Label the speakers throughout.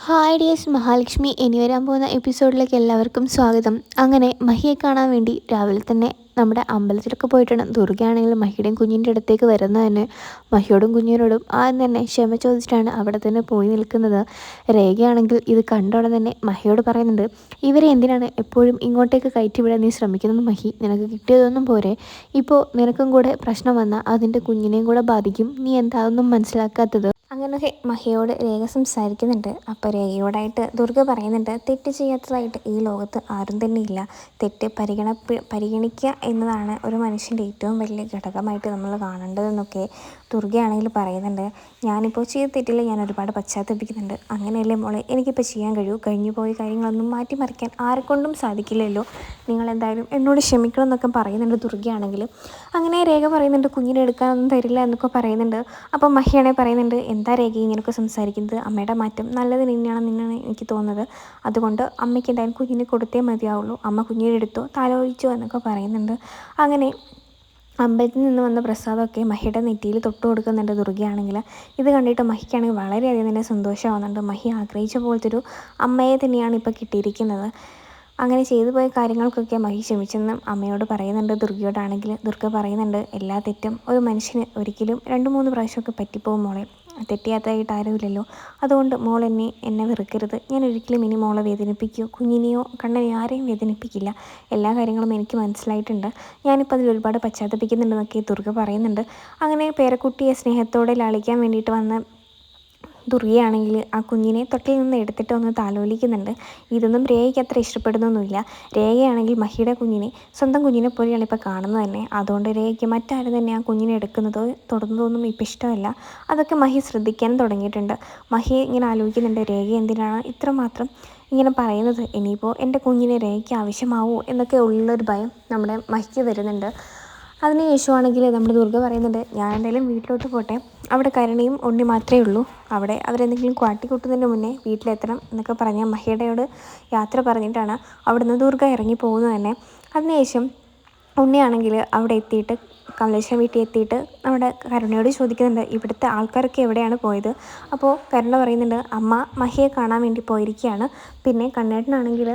Speaker 1: Hi dears, Mahalakshmi ഇനി വരാൻ പോകുന്ന എപ്പിസോഡിലേക്ക് എല്ലാവർക്കും സ്വാഗതം. അങ്ങനെ മഹിയെ കാണാൻ വേണ്ടി രാവിലെ തന്നെ നമ്മുടെ അമ്പലത്തിലൊക്കെ പോയിട്ടാണ്. ദുർഗയാണെങ്കിൽ മഹിയുടെയും കുഞ്ഞിൻ്റെ അടുത്തേക്ക് വരുന്നത് തന്നെ മഹിയോടും കുഞ്ഞിനോടും ആദ്യം തന്നെ ക്ഷമ ചോദിച്ചിട്ടാണ് അവിടെ തന്നെ പോയി നിൽക്കുന്നത്. രേഖയാണെങ്കിൽ ഇത് കണ്ടോടെ തന്നെ മഹിയോട് പറയുന്നുണ്ട്, ഇവരെ എന്തിനാണ് എപ്പോഴും ഇങ്ങോട്ടേക്ക് കയറ്റിവിടാൻ നീ ശ്രമിക്കുന്നത് മഹി? നിനക്ക് കിട്ടിയതൊന്നും പോരെ? ഇപ്പോൾ നിനക്കും കൂടെ പ്രശ്നം വന്നാൽ അതിൻ്റെ കുഞ്ഞിനെയും കൂടെ ബാധിക്കും. നീ എന്താണെന്നും മനസ്സിലാക്കാത്തത്? അങ്ങനെയൊക്കെ മഹിയോട് രേഖ സംസാരിക്കുന്നുണ്ട്. അപ്പോൾ രേഖയോടായിട്ട് ദുർഗ പറയുന്നുണ്ട്, തെറ്റ് ചെയ്യാത്തതായിട്ട് ഈ ലോകത്ത് ആരും തന്നെ ഇല്ല. തെറ്റ് പരിഗണിക്കുക എന്നതാണ് ഒരു മനുഷ്യൻ്റെ ഏറ്റവും വലിയ ഘടകമായിട്ട് നമ്മൾ കാണേണ്ടതെന്നൊക്കെ ദുർഗയാണെങ്കിൽ പറയുന്നുണ്ട്. ഞാനിപ്പോൾ ചെയ്ത തെറ്റിൽ ഞാൻ ഒരുപാട് പശ്ചാത്തപിക്കുന്നുണ്ട്. അങ്ങനെയല്ലേ മോളെ എനിക്കിപ്പോൾ ചെയ്യാൻ കഴിഞ്ഞു പോയ കാര്യങ്ങളൊന്നും മാറ്റിമറിക്കാൻ ആരെക്കൊണ്ടും സാധിക്കില്ലല്ലോ. നിങ്ങളെന്തായാലും എന്നോട് ക്ഷമിക്കണം എന്നൊക്കെ പറയുന്നുണ്ട് ദുർഗയാണെങ്കിൽ. അങ്ങനെ രേഖ പറയുന്നുണ്ട്, കുഞ്ഞിനെ എടുക്കാനൊന്നും തരില്ല എന്നൊക്കെ പറയുന്നുണ്ട്. അപ്പോൾ മഹിയാണെ പറയുന്നുണ്ട്, എന്താ രേഖ ഇങ്ങനെയൊക്കെ സംസാരിക്കുന്നത്? അമ്മയുടെ മാറ്റം നല്ലതിന് തന്നെയാണ് എനിക്ക് തോന്നുന്നത്. അതുകൊണ്ട് അമ്മയ്ക്ക് എന്തായാലും കുഞ്ഞിനെ കൊടുത്തേ മതിയാവുള്ളൂ. അമ്മ കുഞ്ഞിനെ എടുത്തോ, തലോലിച്ചോ എന്നൊക്കെ പറയുന്നുണ്ട്. അങ്ങനെ അമ്പലത്തിൽ നിന്ന് വന്ന പ്രസാദമൊക്കെ മഹിയുടെ നെറ്റിയിൽ തൊട്ട് കൊടുക്കുന്നുണ്ട് ദുർഗയാണെങ്കിൽ. ഇത് കണ്ടിട്ട് മഹിക്കാണെങ്കിൽ വളരെയധികം തന്നെ സന്തോഷമാവുന്നുണ്ട്. മഹി ആഗ്രഹിച്ച പോലത്തെ ഒരു അമ്മയെ തന്നെയാണ് ഇപ്പോൾ കിട്ടിയിരിക്കുന്നത്. അങ്ങനെ ചെയ്തു പോയ കാര്യങ്ങൾക്കൊക്കെ മഹി ക്ഷമിച്ചെന്നും അമ്മയോട് പറയുന്നുണ്ട്. ദുർഗയോടാണെങ്കിൽ ദുർഗ പറയുന്നുണ്ട്, എല്ലാ തെറ്റും ഒരു മനുഷ്യന് ഒരിക്കലും 2-3 പ്രാവശ്യമൊക്കെ പറ്റിപ്പോകും മോളെ. തെറ്റിയാത്തതായിട്ട് ആരുമില്ലല്ലോ. അതുകൊണ്ട് മോൾ എന്നെ വെറുക്കരുത്. ഞാൻ ഒരിക്കലും ഇനി മോളെ വേദനിപ്പിക്കുകയോ കുഞ്ഞിനെയോ കണ്ണനെയോ ആരെയും വേദനിപ്പിക്കില്ല. എല്ലാ കാര്യങ്ങളും എനിക്ക് മനസ്സിലായിട്ടുണ്ട്. ഞാനിപ്പോൾ അതിൽ ഒരുപാട് പശ്ചാത്തപിക്കുന്നുണ്ടെന്നൊക്കെ ദുർഗ പറയുന്നുണ്ട്. അങ്ങനെ പേരക്കുട്ടിയെ സ്നേഹത്തോടെ ലാളിക്കാൻ വേണ്ടിയിട്ട് വന്ന ദുർഗയാണെങ്കിൽ ആ കുഞ്ഞിനെ തൊട്ടിൽ നിന്ന് എടുത്തിട്ട് ഒന്ന് താലോലിക്കുന്നുണ്ട്. ഇതൊന്നും രേഖയ്ക്ക് അത്ര ഇഷ്ടപ്പെടുന്നൊന്നുമില്ല. രേഖയാണെങ്കിൽ മഹിയുടെ കുഞ്ഞിനെ സ്വന്തം കുഞ്ഞിനെ പോലെയാണ് ഇപ്പോൾ കാണുന്നത് തന്നെ. അതുകൊണ്ട് രേഖയ്ക്ക് മറ്റാരും തന്നെ ആ കുഞ്ഞിനെ എടുക്കുന്നതോ തൊടുന്നതൊന്നും ഇപ്പോൾ ഇഷ്ടമല്ല. അതൊക്കെ മഹി ശ്രദ്ധിക്കാനും തുടങ്ങിയിട്ടുണ്ട്. മഹി ഇങ്ങനെ ആലോചിക്കുന്നുണ്ട്, രേഖ എന്തിനാണ് ഇത്രമാത്രം ഇങ്ങനെ പറയുന്നത്? ഇനിയിപ്പോൾ എൻ്റെ കുഞ്ഞിനെ രേഖയ്ക്ക് ആവശ്യമാവുമോ എന്നൊക്കെ ഉള്ളൊരു ഭയം നമ്മുടെ മഹിക്ക് വരുന്നുണ്ട്. അതിന് ശേഷമാണെങ്കിൽ നമ്മുടെ ദുർഗ പറയുന്നുണ്ട്, ഞാൻ എന്തായാലും വീട്ടിലോട്ട് പോട്ടെ. അവിടെ കരുണയും ഉണ്ണി മാത്രമേ ഉള്ളൂ. അവിടെ അവരെന്തെങ്കിലും കാട്ടിക്കൂട്ടുന്നതിന് മുന്നേ വീട്ടിലെത്തണം എന്നൊക്കെ പറഞ്ഞ് മഹിയുടെയോട് യാത്ര പറഞ്ഞിട്ടാണ് അവിടുന്ന് ദുർഗ ഇറങ്ങി പോകുന്നത് തന്നെ. അതിനുശേഷം ഉണ്ണിയാണെങ്കിൽ അവിടെ എത്തിയിട്ട് കമലേശ്വരം വീട്ടിൽ എത്തിയിട്ട് നമ്മുടെ കരുണയോട് ചോദിക്കുന്നുണ്ട്, ഇവിടുത്തെ ആൾക്കാരൊക്കെ എവിടെയാണ് പോയത്? അപ്പോൾ കരുണ പറയുന്നുണ്ട്, അമ്മ മഹിയെ കാണാൻ വേണ്ടി പോയിരിക്കുകയാണ്. പിന്നെ കണ്ണേട്ടനാണെങ്കിൽ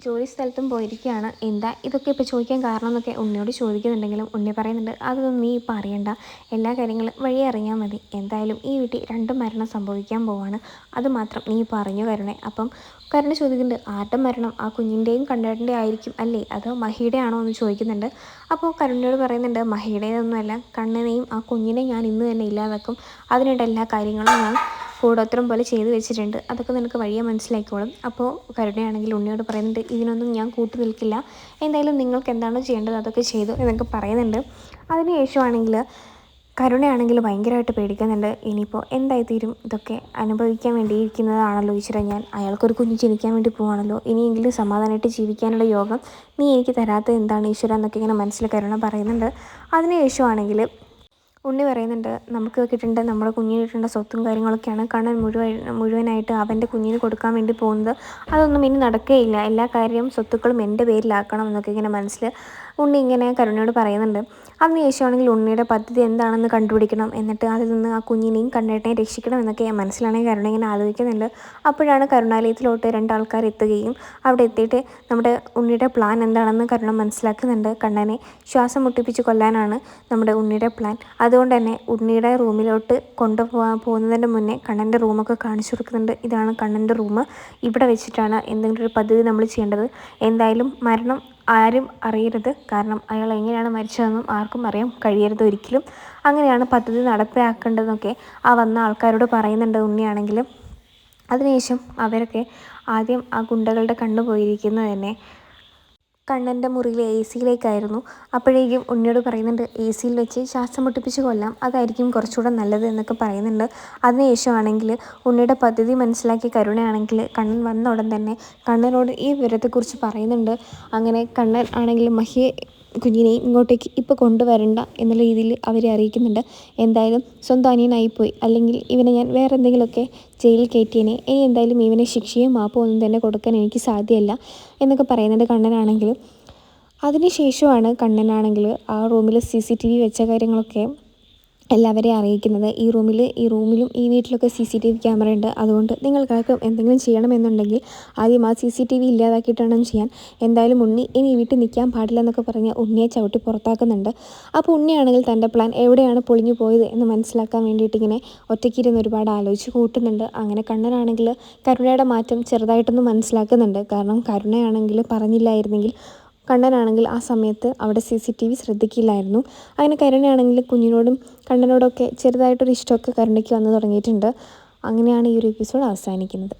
Speaker 1: ജോലി സ്ഥലത്തും പോയിരിക്കുകയാണ്. എന്താ ഇതൊക്കെ ഇപ്പോൾ ചോദിക്കാൻ കാരണം എന്നൊക്കെ ഉണ്ണിയോട് ചോദിക്കുന്നുണ്ടെങ്കിലും ഉണ്ണി പറയുന്നുണ്ട്, അതൊന്നും നീ ഇപ്പോൾ അറിയണ്ട. എല്ലാ കാര്യങ്ങളും വഴി അറിയാൻ മതി. എന്തായാലും ഈ വീട്ടിൽ 2 മരണം സംഭവിക്കാൻ പോവാണ്. അതുമാത്രം നീ ഇപ്പോൾ അറിഞ്ഞു കരുണേ. അപ്പം കരുണ ചോദിക്കുന്നുണ്ട്, ആരുടെ മരണം? ആ കുഞ്ഞിൻ്റെയും കണ്ണേട്ടൻ്റെ ആയിരിക്കും അല്ലേ, അതോ മഹിയുടെ ആണോ എന്ന് ചോദിക്കുന്നുണ്ട്. അപ്പോൾ കരുണയോട് പറയുന്നുണ്ട്, മഹിയുടേതൊന്നുമല്ല, കണ്ണനെയും ആ കുഞ്ഞിനെയും ഞാൻ ഇന്ന് തന്നെ ഇല്ലാതാക്കും. അതിനിടെ എല്ലാ കാര്യങ്ങളും ഞാൻ കൂടോത്രം പോലെ ചെയ്തു വെച്ചിട്ടുണ്ട്. അതൊക്കെ നിനക്ക് വഴിയെ മനസ്സിലാക്കിക്കോളും. അപ്പോൾ കരുണയാണെങ്കിൽ ഉണ്ണിയോട് പറയുന്നുണ്ട്, ഇതിനൊന്നും ഞാൻ കൂട്ടു നിൽക്കില്ല. എന്തായാലും നിങ്ങൾക്ക് എന്താണോ ചെയ്യേണ്ടത് അതൊക്കെ ചെയ്തു എന്നൊക്കെ പറയുന്നുണ്ട്. അതിനുശേഷമാണെങ്കിൽ കരുണയാണെങ്കിൽ ഭയങ്കരമായിട്ട് പേടിക്കുന്നുണ്ട്. ഇനിയിപ്പോൾ എന്തായിത്തീരും? ഇതൊക്കെ അനുഭവിക്കാൻ വേണ്ടിയിരിക്കുന്നതാണല്ലോ ഈശ്വര ഞാൻ. അയാൾക്കൊരു കുഞ്ഞ് ജനിക്കാൻ വേണ്ടി പോവാണല്ലോ. ഇനിയെങ്കിലും സമാധാനമായിട്ട് ജീവിക്കാനുള്ള യോഗം നീ എനിക്ക് തരാത്തത് എന്താണ് ഈശ്വര എന്നൊക്കെ ഇങ്ങനെ മനസ്സിൽ കരുണ പറയുന്നുണ്ട്. അതിനുശേഷമാണെങ്കിൽ ഉണ്ണി പറയുന്നുണ്ട്, നമുക്ക് കിട്ടേണ്ട നമ്മുടെ കുഞ്ഞിന് കിട്ടേണ്ട സ്വത്തും കാര്യങ്ങളൊക്കെയാണ് കണ്ണൻ മുഴുവനായിട്ട് അവൻ്റെ കുഞ്ഞിന് കൊടുക്കാൻ വേണ്ടി പോകുന്നത്. അതൊന്നും ഇനി നടക്കുകയില്ല. എല്ലാ കാര്യവും സ്വത്തുക്കളും എൻ്റെ പേരിലാക്കണം എന്നൊക്കെ ഇങ്ങനെ മനസ്സിൽ ഉണ്ണി ഇങ്ങനെ കരുണയോട് പറയുന്നുണ്ട്. അതിനുശേഷമാണെങ്കിൽ ഉണ്ണിയുടെ പദ്ധതി എന്താണെന്ന് കണ്ടുപിടിക്കണം. എന്നിട്ട് അതിൽ നിന്ന് ആ കുഞ്ഞിനെയും കണ്ണേട്ടനെയും രക്ഷിക്കണം എന്നൊക്കെ മനസ്സിലാണെങ്കിൽ കരുണ ഇങ്ങനെ ആലോചിക്കുന്നുണ്ട്. അപ്പോഴാണ് കരുണാലയത്തിലോട്ട് 2 ആൾക്കാർ എത്തുകയും അവിടെ എത്തിയിട്ട് നമ്മുടെ ഉണ്ണിയുടെ പ്ലാൻ എന്താണെന്ന് കരുണ മനസ്സിലാക്കുന്നുണ്ട്. കണ്ണനെ ശ്വാസം മുട്ടിപ്പിച്ച് കൊല്ലാനാണ് നമ്മുടെ ഉണ്ണിയുടെ പ്ലാൻ. അതുകൊണ്ട് തന്നെ ഉണ്ണിയുടെ റൂമിലോട്ട് പോകുന്നതിന് മുന്നേ കണ്ണൻ്റെ റൂമൊക്കെ കാണിച്ചു കൊടുക്കുന്നുണ്ട്. ഇതാണ് കണ്ണൻ്റെ റൂം. ഇവിടെ വെച്ചിട്ടാണ് എന്തെങ്കിലും ഒരു പദ്ധതി നമ്മൾ ചെയ്യേണ്ടത്. എന്തായാലും മരണം ആരും അറിയരുത്. കാരണം അയാൾ എങ്ങനെയാണ് മരിച്ചതെന്നും ആർക്കും അറിയാൻ കഴിയരുത് ഒരിക്കലും. അങ്ങനെയാണ് പദ്ധതി നടപ്പിലാക്കേണ്ടതെന്നൊക്കെ ആ വന്ന ആൾക്കാരോട് പറയുന്നുണ്ട് ഉണ്ണിയാണെങ്കിലും. അതിനുശേഷം അവരൊക്കെ ആദ്യം ആ ഗുണ്ടകളുടെ കണ്ണു പോയിരിക്കുന്നത് തന്നെ കണ്ണൻ്റെ മുറിയിലെ AC-യിലേക്കായിരുന്നു. അപ്പോഴേക്കും ഉണ്ണിയോട് പറയുന്നുണ്ട്, AC-യിൽ വെച്ച് ശ്വാസം മുട്ടിപ്പിച്ച് കൊല്ലാം, അതായിരിക്കും കുറച്ചുകൂടെ നല്ലത് എന്നൊക്കെ പറയുന്നുണ്ട്. അതിനുശേഷമാണെങ്കിൽ ഉണ്ണിയുടെ പദ്ധതി മനസ്സിലാക്കിയ കരുണയാണെങ്കിൽ കണ്ണൻ വന്ന ഉടൻ തന്നെ കണ്ണനോട് ഈ വിവരത്തെക്കുറിച്ച് പറയുന്നുണ്ട്. അങ്ങനെ കണ്ണൻ ആണെങ്കിൽ മഹിയെ കുഞ്ഞിനെയും ഇങ്ങോട്ടേക്ക് ഇപ്പോൾ കൊണ്ടുവരണ്ട എന്നുള്ള രീതിയിൽ അവരെ അറിയിക്കുന്നുണ്ട്. എന്തായാലും സ്വന്തം അനിയനായിപ്പോയി, അല്ലെങ്കിൽ ഇവനെ ഞാൻ വേറെ എന്തെങ്കിലുമൊക്കെ ജയിലിൽ കയറ്റിയേനെ. ഇനി എന്തായാലും ഇവനെ ശിക്ഷയും മാപ്പോ ഒന്നും തന്നെ കൊടുക്കാൻ എനിക്ക് സാധ്യമല്ല എന്നൊക്കെ പറയുന്നുണ്ട് കണ്ണനാണെങ്കിൽ. അതിനുശേഷമാണ് കണ്ണനാണെങ്കിൽ ആ റൂമിൽ CCTV വെച്ച കാര്യങ്ങളൊക്കെ എല്ലാവരെയും അറിയിക്കുന്നത്. ഈ റൂമിലും ഈ വീട്ടിലൊക്കെ CCTV ക്യാമറ ഉണ്ട്. അതുകൊണ്ട് നിങ്ങൾക്കാർക്കും എന്തെങ്കിലും ചെയ്യണമെന്നുണ്ടെങ്കിൽ ആദ്യം ആ CCTV ഇല്ലാതാക്കിയിട്ട് വേണം ചെയ്യാൻ. എന്തായാലും ഉണ്ണി ഇനി ഈ വീട്ടിൽ നിൽക്കാൻ പാടില്ല എന്നൊക്കെ പറഞ്ഞ് ഉണ്ണിയെ ചവിട്ടി പുറത്താക്കുന്നുണ്ട്. അപ്പോൾ ഉണ്ണിയാണെങ്കിൽ തൻ്റെ പ്ലാൻ എവിടെയാണ് പൊളിഞ്ഞു പോയത് എന്ന് മനസ്സിലാക്കാൻ വേണ്ടിയിട്ട് ഇങ്ങനെ ഒറ്റയ്ക്കിരുന്ന് ഒരുപാട് ആലോചിച്ച് കൂട്ടുന്നുണ്ട്. അങ്ങനെ കണ്ണനാണെങ്കിൽ കരുണയുടെ മാറ്റം ചെറുതായിട്ടൊന്ന് മനസ്സിലാക്കുന്നുണ്ട്. കാരണം കരുണയാണെങ്കിൽ പറഞ്ഞില്ലായിരുന്നെങ്കിൽ കണ്ണനാണെങ്കിൽ ആ സമയത്ത് അവിടെ CCTV ശ്രദ്ധിക്കില്ലായിരുന്നു. അങ്ങനെ കരുണയാണെങ്കിൽ കുഞ്ഞിനോടും കണ്ണനോടൊക്കെ ചെറുതായിട്ടൊരു ഇഷ്ടമൊക്കെ കരുണയ്ക്ക് വന്നു തുടങ്ങിയിട്ടുണ്ട്. അങ്ങനെയാണ് ഈ ഒരു എപ്പിസോഡ് അവസാനിക്കുന്നത്.